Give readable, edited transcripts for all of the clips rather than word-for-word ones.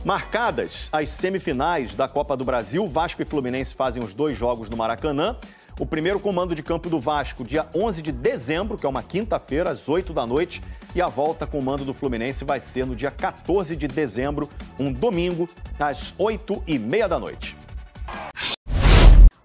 Marcadas as semifinais da Copa do Brasil, Vasco e Fluminense fazem os 2 jogos no Maracanã. O primeiro comando de campo do Vasco, dia 11 de dezembro, que é uma quinta-feira, às 8 da noite. E a volta com o mando do Fluminense vai ser no dia 14 de dezembro, um domingo, às 8h30 da noite.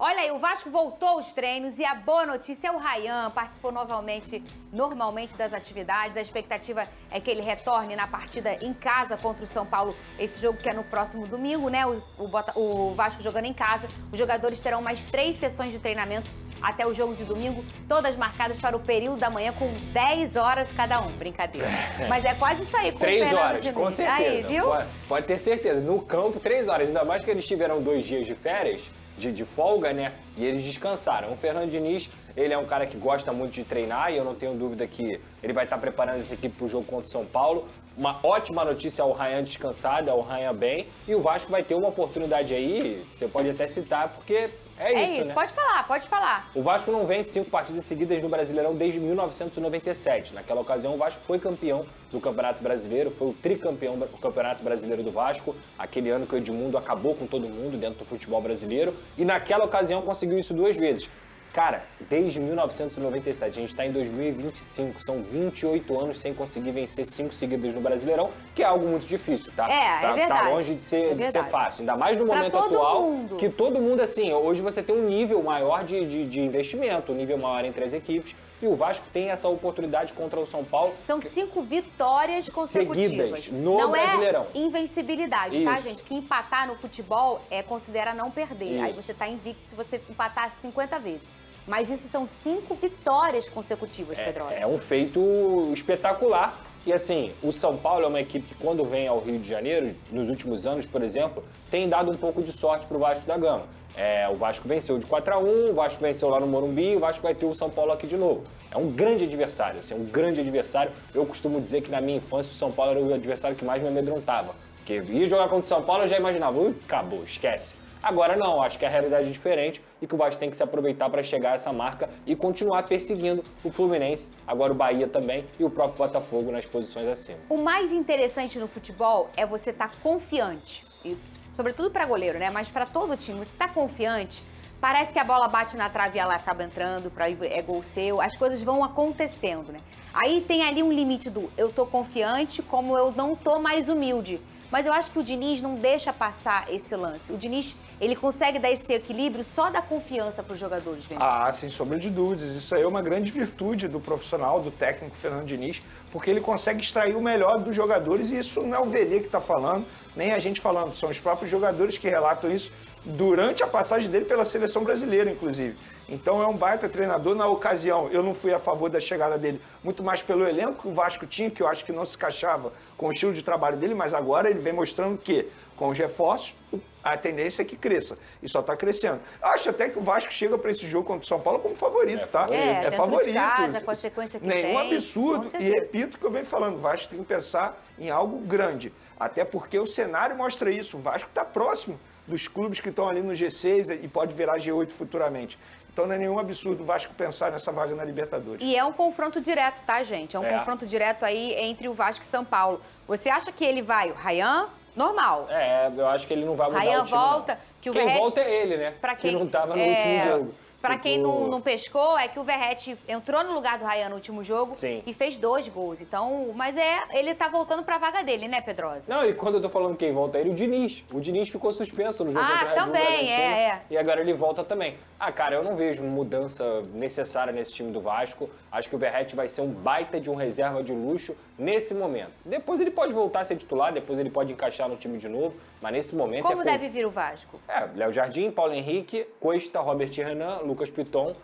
Olha aí, o Vasco voltou aos treinos e a boa notícia é o Ryan participou normalmente das atividades. A expectativa é que ele retorne na partida em casa contra o São Paulo, esse jogo que é no próximo domingo, né? O Vasco jogando em casa. Os jogadores terão mais 3 sessões de treinamento até o jogo de domingo, todas marcadas para o período da manhã com 10 horas cada um. Brincadeira. Mas é quase isso aí. Com 3 horas, com certeza. Aí, viu? Pode ter certeza. No campo, 3 horas. Ainda mais que eles tiveram 2 dias de férias, de folga, né? E eles descansaram. O Fernando Diniz, ele é um cara que gosta muito de treinar e eu não tenho dúvida que ele vai estar preparando essa equipe para o jogo contra o São Paulo. Uma ótima notícia é o Ryan descansado, é o Ryan bem. E o Vasco vai ter uma oportunidade aí, você pode até citar, porque é isso, né? Pode falar. O Vasco não vence 5 partidas seguidas no Brasileirão desde 1997. Naquela ocasião, o Vasco foi campeão do Campeonato Brasileiro, foi o tricampeão do Campeonato Brasileiro do Vasco, aquele ano que o Edmundo acabou com todo mundo dentro do futebol brasileiro, e naquela ocasião conseguiu isso 2 vezes. Cara, desde 1997, a gente está em 2025, são 28 anos sem conseguir vencer 5 seguidas no Brasileirão, que é algo muito difícil, tá? É verdade. Tá longe de ser fácil, ainda mais no momento atual, que todo mundo, assim, hoje você tem um nível maior de investimento, um nível maior entre as equipes, e o Vasco tem essa oportunidade contra o São Paulo. São 5 vitórias consecutivas. Seguidas no Brasileirão. Não é invencibilidade, tá, gente? Que empatar no futebol considera não perder. Isso. Aí você tá invicto se você empatar 50 vezes. Mas isso são 5 vitórias consecutivas, Pedrosa. É um feito espetacular. E assim, o São Paulo é uma equipe que quando vem ao Rio de Janeiro, nos últimos anos, por exemplo, tem dado um pouco de sorte pro Vasco da Gama. O Vasco venceu de 4-1, o Vasco venceu lá no Morumbi, o Vasco vai ter o São Paulo aqui de novo. É um grande adversário, assim, um grande adversário. Eu costumo dizer que na minha infância o São Paulo era o adversário que mais me amedrontava. Porque ia jogar contra o São Paulo, eu já imaginava, acabou, esquece. Agora não, acho que a realidade é diferente e que o Vasco tem que se aproveitar para chegar a essa marca e continuar perseguindo o Fluminense, agora o Bahia também e o próprio Botafogo nas posições acima. O mais interessante no futebol é você estar confiante, e sobretudo para goleiro, né? Mas para todo time, você está confiante, parece que a bola bate na trave e ela acaba entrando, é gol seu, as coisas vão acontecendo, né? Aí tem ali um limite do eu tô confiante, como eu não tô mais humilde. Mas eu acho que o Diniz não deixa passar esse lance. O Diniz, ele consegue dar esse equilíbrio só da confiança para os jogadores, Vene. Sem sombra de dúvidas. Isso aí é uma grande virtude do profissional, do técnico Fernando Diniz, porque ele consegue extrair o melhor dos jogadores e isso não é o Vene que está falando, nem a gente falando. São os próprios jogadores que relatam isso durante a passagem dele pela seleção brasileira, inclusive. Então é um baita treinador. Na ocasião, eu não fui a favor da chegada dele, muito mais pelo elenco que o Vasco tinha, que eu acho que não se encaixava com o estilo de trabalho dele, mas agora ele vem mostrando que, com os reforços, a tendência é que cresça. E só está crescendo. Acho até que o Vasco chega para esse jogo contra o São Paulo como favorito, tá? É favorito. De casa, a consequência que nenhum tem, absurdo. E repito o que eu venho falando, o Vasco tem que pensar em algo grande. Até porque o cenário mostra isso. O Vasco está próximo dos clubes que estão ali no G6 e pode virar G8 futuramente. Então não é nenhum absurdo o Vasco pensar nessa vaga na Libertadores. E é um confronto direto, tá, gente? É um confronto direto aí entre o Vasco e São Paulo. Você acha que ele vai, o Ryan, normal? Eu acho que ele não vai mudar Ryan o time, volta, não. que o Quem Verratti, volta é ele, né? que não estava no último jogo. Pra quem não pescou, é que o Verratti entrou no lugar do Ryan no último jogo. Sim. E fez 2 gols. Então, mas ele tá voltando pra vaga dele, né, Pedrosa? Não, e quando eu tô falando quem volta é ele, o Diniz. O Diniz ficou suspenso no jogo contra a Red Bull também, Bragantino. E agora ele volta também. Cara, eu não vejo mudança necessária nesse time do Vasco. Acho que o Verratti vai ser um baita de um reserva de luxo nesse momento. Depois ele pode voltar a ser titular, depois ele pode encaixar no time de novo, mas nesse momento Como deve vir o Vasco? Léo Jardim, Paulo Henrique, Cuesta, Robert Renan, Lucas Piton,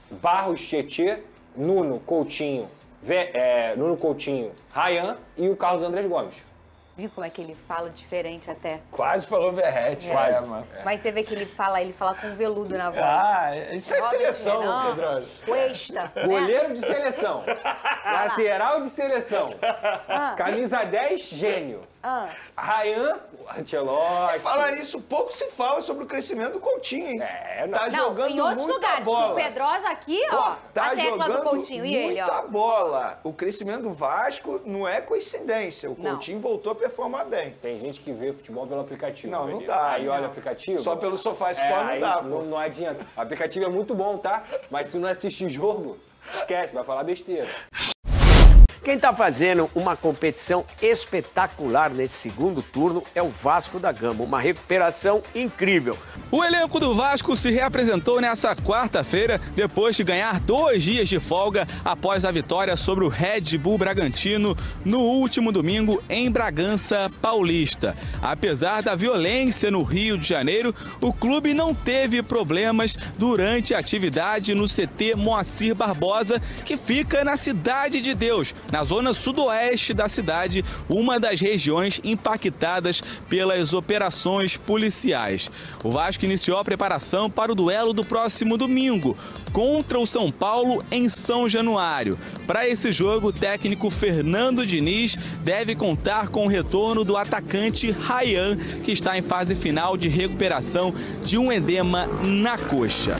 Barros, Tietê, Nuno Coutinho, Ryan e o Carlos Andrés Gomes. Viu como é que ele fala diferente até? Quase falou Verratti. Quase. Mano. Mas você vê que ele fala com veludo na voz. Isso é seleção, Pedrosa. Cuesta. Goleiro de seleção. Lateral de seleção. Camisa 10, gênio. Ryan Ancelotti. Falar nisso, pouco se fala sobre o crescimento do Coutinho, hein? Tá Não, jogando em outros muita lugares. bola. O Pedrosa aqui, ó, Tá a tecla jogando do Coutinho. E ele, muita ó. bola. O crescimento do Vasco não é coincidência. O Coutinho voltou a performar bem. Tem gente que vê futebol pelo aplicativo. Não, não velho. dá. Aí olha o aplicativo. Só pelo SofaScore não dá, pô. Não adianta. O aplicativo é muito bom, tá? Mas se não assistir jogo, esquece, vai falar besteira. Quem está fazendo uma competição espetacular nesse segundo turno é o Vasco da Gama, uma recuperação incrível. O elenco do Vasco se reapresentou nessa quarta-feira, depois de ganhar 2 dias de folga após a vitória sobre o Red Bull Bragantino no último domingo em Bragança Paulista. Apesar da violência no Rio de Janeiro, o clube não teve problemas durante a atividade no CT Moacir Barbosa, que fica na Cidade de Deus, na zona sudoeste da cidade, uma das regiões impactadas pelas operações policiais. O Vasco iniciou a preparação para o duelo do próximo domingo, contra o São Paulo em São Januário. Para esse jogo, o técnico Fernando Diniz deve contar com o retorno do atacante Ryan, que está em fase final de recuperação de um edema na coxa.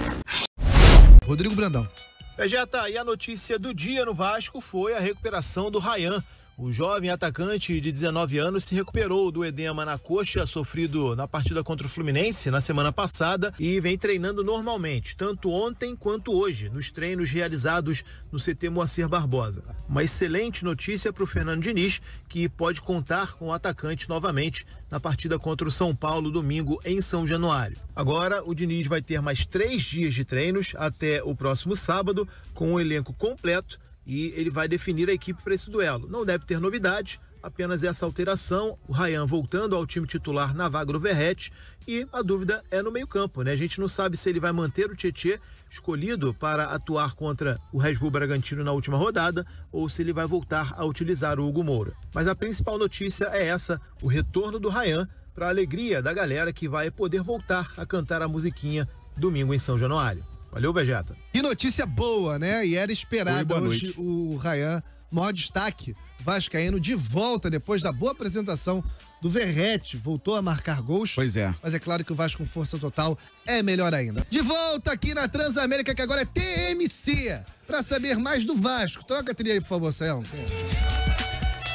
Rodrigo Brandão. Vegeta, e a notícia do dia no Vasco foi a recuperação do Ryan. O jovem atacante de 19 anos se recuperou do edema na coxa sofrido na partida contra o Fluminense na semana passada e vem treinando normalmente, tanto ontem quanto hoje, nos treinos realizados no CT Moacir Barbosa. Uma excelente notícia para o Fernando Diniz, que pode contar com o atacante novamente na partida contra o São Paulo domingo em São Januário. Agora o Diniz vai ter mais 3 dias de treinos até o próximo sábado, com o elenco completo, e ele vai definir a equipe para esse duelo. Não deve ter novidade, apenas essa alteração, o Ryan voltando ao time titular na vaga do Verratti, e a dúvida é no meio-campo, né? A gente não sabe se ele vai manter o Tietê escolhido para atuar contra o Red Bull Bragantino na última rodada, ou se ele vai voltar a utilizar o Hugo Moura. Mas a principal notícia é essa, o retorno do Ryan, para a alegria da galera que vai poder voltar a cantar a musiquinha domingo em São Januário. Valeu, Vegeta. Que notícia boa, né? E era esperada hoje o Ryan, maior destaque vascaíno, de volta depois da boa apresentação do Verratti. Voltou a marcar gols. Pois é. Mas é claro que o Vasco com força total é melhor ainda. De volta aqui na Transamérica, que agora é TMC. Pra saber mais do Vasco. Troca a trilha aí, por favor, Sayão.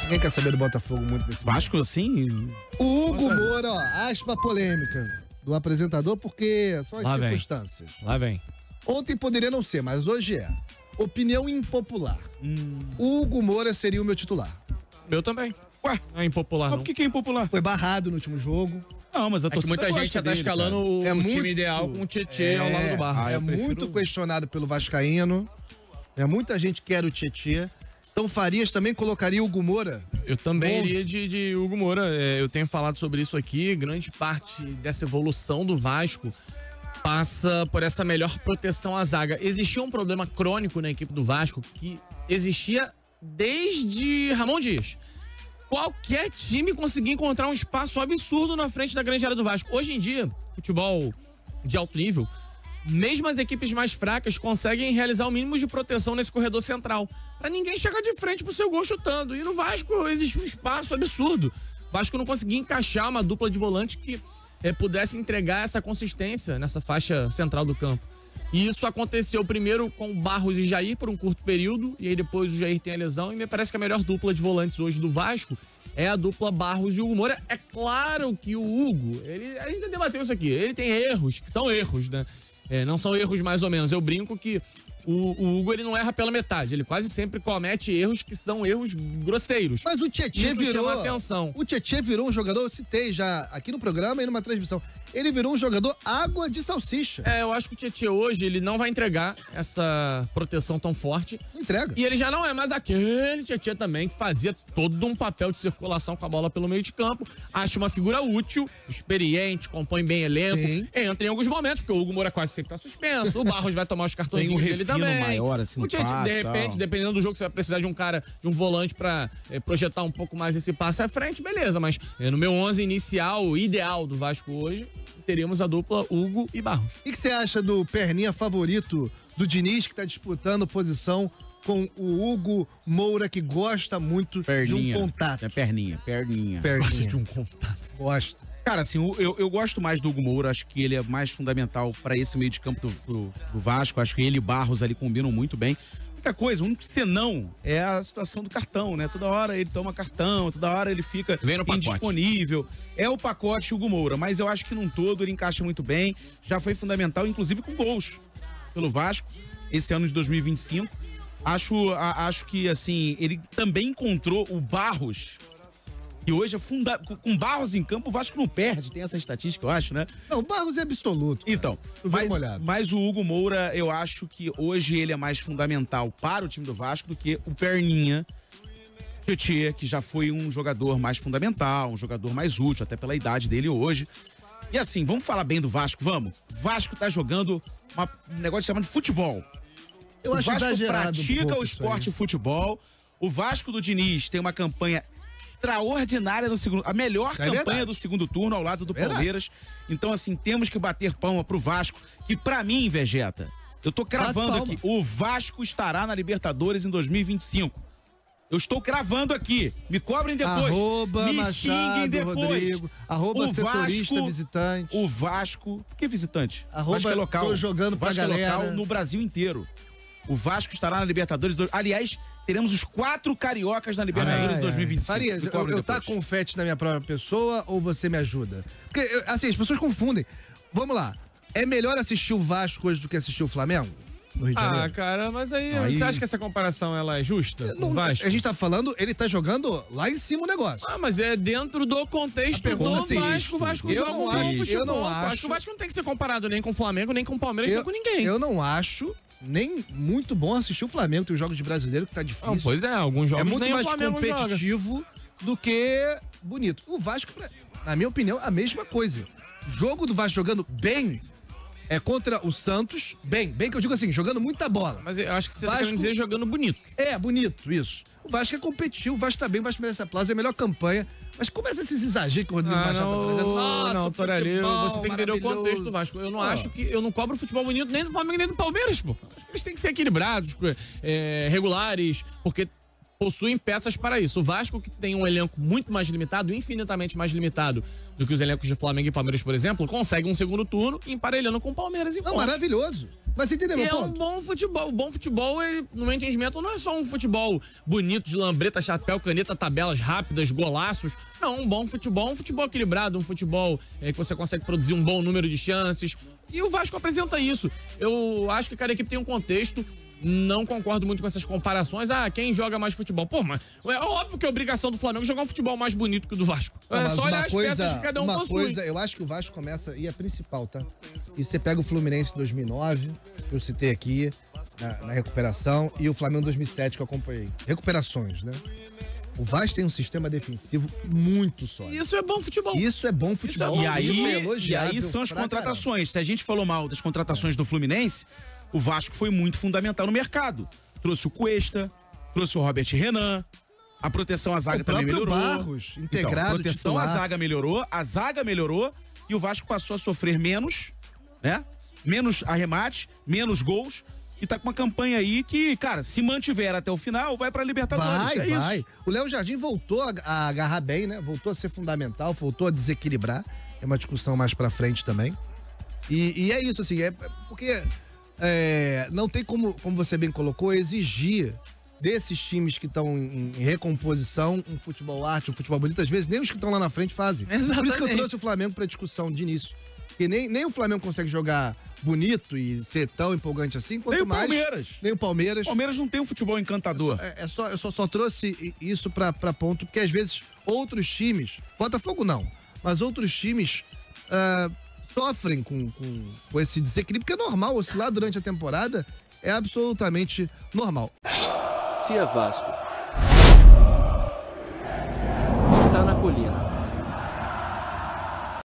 Ninguém quer saber do Botafogo muito desse Vasco, sim. O Hugo Moura, ó, aspa polêmica do apresentador, porque são as circunstâncias. Lá vem. Ontem poderia não ser, mas hoje é. Opinião impopular. O Hugo Moura seria o meu titular. Eu também. Ué, é impopular, não. Por que é impopular? Foi barrado no último jogo. Não, mas a torcida muita gente já tá escalando o time ideal com o Tietê ao lado do Barros. É muito questionado pelo vascaíno. Muita gente quer o Tietê. Então Farias também colocaria o Hugo Moura? Eu também iria de Hugo Moura. Eu tenho falado sobre isso aqui. Grande parte dessa evolução do Vasco passa por essa melhor proteção à zaga. Existia um problema crônico na equipe do Vasco que existia desde Ramon Dias. Qualquer time conseguia encontrar um espaço absurdo na frente da grande área do Vasco. Hoje em dia, futebol de alto nível, mesmo as equipes mais fracas conseguem realizar o mínimo de proteção nesse corredor central, para ninguém chegar de frente pro seu gol chutando. E no Vasco existe um espaço absurdo. O Vasco não conseguia encaixar uma dupla de volante que pudesse entregar essa consistência nessa faixa central do campo. E isso aconteceu primeiro com Barros e Jair por um curto período, e aí depois o Jair tem a lesão, e me parece que a melhor dupla de volantes hoje do Vasco é a dupla Barros e Hugo Moura. É claro que o Hugo, a gente já debateu isso aqui, ele tem erros, que são erros, né? Não são erros mais ou menos. Eu brinco que o Hugo, ele não erra pela metade. Ele quase sempre comete erros que são erros grosseiros. Mas o Tietê virou... atenção. O Tietê virou um jogador, eu citei já aqui no programa e numa transmissão. Ele virou um jogador água de salsicha. Eu acho que o Tietê hoje, ele não vai entregar essa proteção tão forte. Não entrega. E ele já não é mais aquele Tietê também que fazia todo um papel de circulação com a bola pelo meio de campo. Acho uma figura útil, experiente, compõe bem elenco. Sim. Entra em alguns momentos, porque o Hugo Moura quase sempre tá suspenso. O Barros vai tomar os cartõezinhos dele também. Maior, assim, o Tietê, de repente, dependendo do jogo, você vai precisar de um cara, de um volante pra projetar um pouco mais esse passe à frente, beleza. Mas no meu 11 inicial, ideal do Vasco hoje, teríamos a dupla Hugo e Barros. O que você acha do perninha favorito do Diniz, que tá disputando posição com o Hugo Moura, que gosta muito de um contato. É perninha. Gosta de um contato. Gosta. Cara, assim, eu gosto mais do Hugo Moura, acho que ele é mais fundamental para esse meio de campo do Vasco, acho que ele e Barros ali combinam muito bem. A única coisa, o único senão é a situação do cartão, né? Toda hora ele toma cartão, toda hora ele fica indisponível. É o pacote Hugo Moura, mas eu acho que num todo ele encaixa muito bem, já foi fundamental, inclusive com gols pelo Vasco, esse ano de 2025. Acho que, assim, ele também encontrou o Barros, que hoje é com Barros em campo, o Vasco não perde, tem essa estatística, eu acho, né? Não, o Barros é absoluto. Cara. Então, mas o Hugo Moura, eu acho que hoje ele é mais fundamental para o time do Vasco do que o Perninha, que já foi um jogador mais fundamental, um jogador mais útil, até pela idade dele hoje. E assim, vamos falar bem do Vasco, vamos? O Vasco tá jogando um negócio chamado futebol. Eu acho exagerado. Pratica o esporte futebol. O Vasco do Diniz tem uma campanha extraordinária no segundo, a melhor campanha do segundo turno ao lado do Palmeiras. Então, assim, temos que bater palma pro Vasco, que pra mim, Vegeta, eu tô cravando aqui, o Vasco estará na Libertadores em 2025. Eu estou cravando aqui. Me cobrem depois. @ me xinguem depois. Rodrigo, @ setorista Vasco, visitante. O Vasco... Por que visitante? @ Vasco é local. Tô jogando pra Vasco galera. É local no Brasil inteiro. O Vasco estará na Libertadores. Aliás, teremos os 4 cariocas na Libertadores 2025. Farias, eu tá confete na minha própria pessoa ou você me ajuda? Porque, assim, as pessoas confundem. Vamos lá. É melhor assistir o Vasco hoje do que assistir o Flamengo? No Rio de Janeiro? Cara, mas aí você acha que essa comparação ela é justa? Não, Vasco? a gente tá falando, ele tá jogando lá em cima o negócio. Mas é dentro do contexto do Vasco. O Vasco joga um bom futebol. Eu não acho. Acho que o Vasco não tem que ser comparado nem com o Flamengo, nem com o Palmeiras, nem com ninguém. Eu não acho nem muito bom assistir o Flamengo. Tem os jogos de brasileiro que tá difícil. Não, pois é, alguns jogos é muito nem mais o Flamengo competitivo joga. Do que bonito. O Vasco, na minha opinião, a mesma coisa. O jogo do Vasco jogando bem é contra o Santos, bem que eu digo assim, jogando muita bola. Mas eu acho que você tá querendo dizer jogando bonito. É, bonito, isso. O Vasco é competitivo, o Vasco tá bem, o Vasco merece a plaza, é a melhor campanha. Mas começa esses exageros que o Rodrigo Machado tá fazendo. Nossa, Torarelli, você tem que entender o contexto do Vasco. Eu não acho que... Eu não cobro futebol bonito nem do Flamengo nem do Palmeiras, pô. Acho que eles têm que ser equilibrados, regulares, porque possuem peças para isso. O Vasco, que tem um elenco muito mais limitado, infinitamente mais limitado do que os elencos de Flamengo e Palmeiras, por exemplo, consegue um segundo turno emparelhando com o Palmeiras e maravilhoso. Mas você entendeu meu ponto? É um bom futebol. O bom futebol, ele, no meu entendimento, não é só um futebol bonito de lambreta, chapéu, caneta, tabelas rápidas, golaços. Não, um bom futebol, um futebol equilibrado, um futebol que você consegue produzir um bom número de chances. E o Vasco apresenta isso. Eu acho que cada equipe tem um contexto. Não concordo muito com essas comparações. Quem joga mais futebol? Pô, mas é óbvio que é obrigação do Flamengo jogar um futebol mais bonito que o do Vasco. É só olhar as peças que cada um possui. Eu acho que o Vasco começa, e é principal, tá? E você pega o Fluminense em 2009, que eu citei aqui, na recuperação, e o Flamengo em 2007, que eu acompanhei. Recuperações, né? O Vasco tem um sistema defensivo muito sólido. Isso é bom futebol. Isso é bom futebol. E aí são as contratações. Se a gente falou mal das contratações do Fluminense, o Vasco foi muito fundamental no mercado. Trouxe o Cuesta, trouxe o Robert Renan, a proteção à zaga também melhorou. Barros, integrado, então, a proteção à zaga melhorou e o Vasco passou a sofrer menos, né? Menos arremate, menos gols. E tá com uma campanha aí que, cara, se mantiver até o final, vai pra Libertadores. Vai. Isso. O Léo Jardim voltou a agarrar bem, né? Voltou a ser fundamental, voltou a desequilibrar. É uma discussão mais pra frente também. E é isso, assim, porque... não tem como você bem colocou, exigir desses times que estão em recomposição um futebol arte, um futebol bonito. Às vezes nem os que estão lá na frente fazem. Exatamente. Por isso que eu trouxe o Flamengo pra discussão de início. Porque nem o Flamengo consegue jogar bonito e ser tão empolgante assim, quanto mais... Nem o Palmeiras. O Palmeiras não tem um futebol encantador. Eu só trouxe isso pra ponto, porque às vezes outros times, Botafogo não, mas outros times... sofrem com esse desequilíbrio, que é normal, oscilar durante a temporada é absolutamente normal. Se é Vasco, tá na colina.